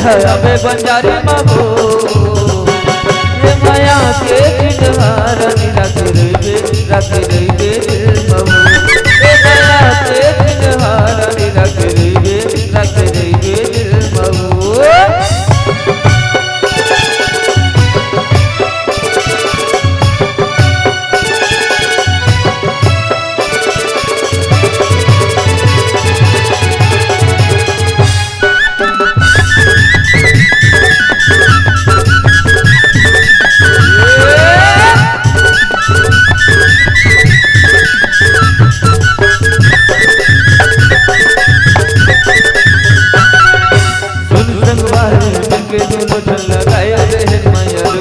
है अबे बंजारी बाबू ये माया के चिन्हारनी रख रही बे दिल बाबू ये माया के चिन्हारनी रख रही बे दिल बाबू।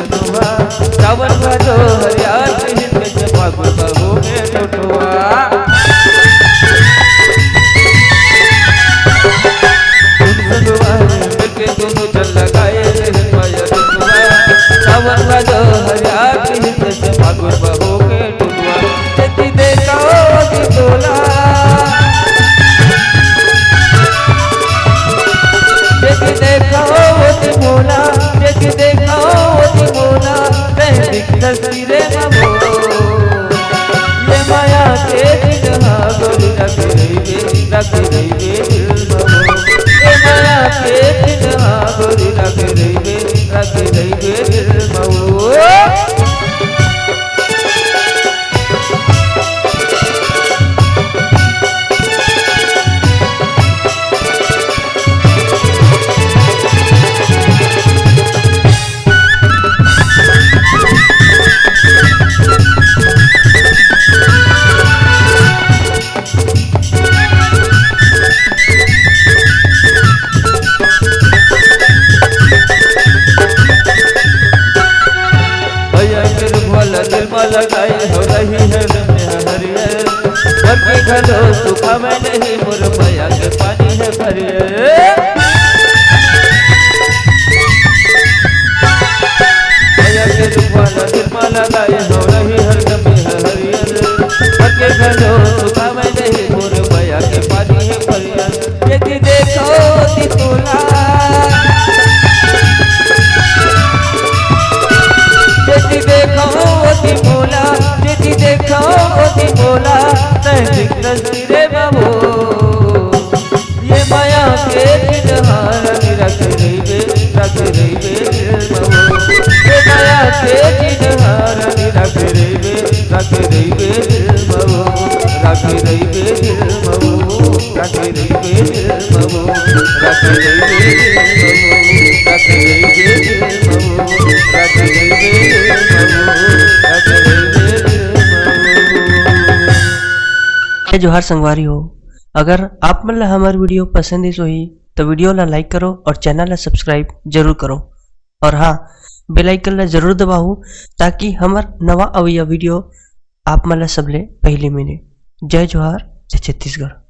सावन भादो हरियाल फागुन बहू में टोटुआ मिलके दोनों चल लगाए सावन भादो हरियाल फागुन बहू के टोटुआ देखी देखा बोला देखी देखा बोला देखी देखा बोला तस्वीरे नमो ये माया के चिन्हा गोरी रख रही बे दिल नमो ये माया के चिन्हा गोरी रख रही बे दिल नमो। लगाई हो रही है हरियर बल्कि घलो सुखा में नहीं मुरमैया के पानी है भरिए भैया के रुखवाला दिलमा लगाई हो रही है हरियर बल्कि घलो सुखा में नहीं मुरमैया के पानी है भरियर यदि देखो दिखोला यदि देखो बोला यदि देखो बोला तस्वीरे बाबू ये माया के चिन्हारनी रख रही बे दिल बाबू ये माया के चिन्हारनी रख रही बे दिल बाबू रख रही बे दिल बाबू रख रही बे दिल बाबू रख रही बे दिल बाबू रख रही बे दिल बाबू रख रही बे जोहार संगवारी हो। अगर आप मन ला हमार वीडियो पसंद ही तो वीडियो ला लाइक करो और चैनल ला सब्सक्राइब जरूर करो और हाँ बेल आइकन ला जरूर दबाओ ताकि हमार नवा अवैया वीडियो आप मन ला सबले पहले मिले। जय जोहार, जय छत्तीसगढ़।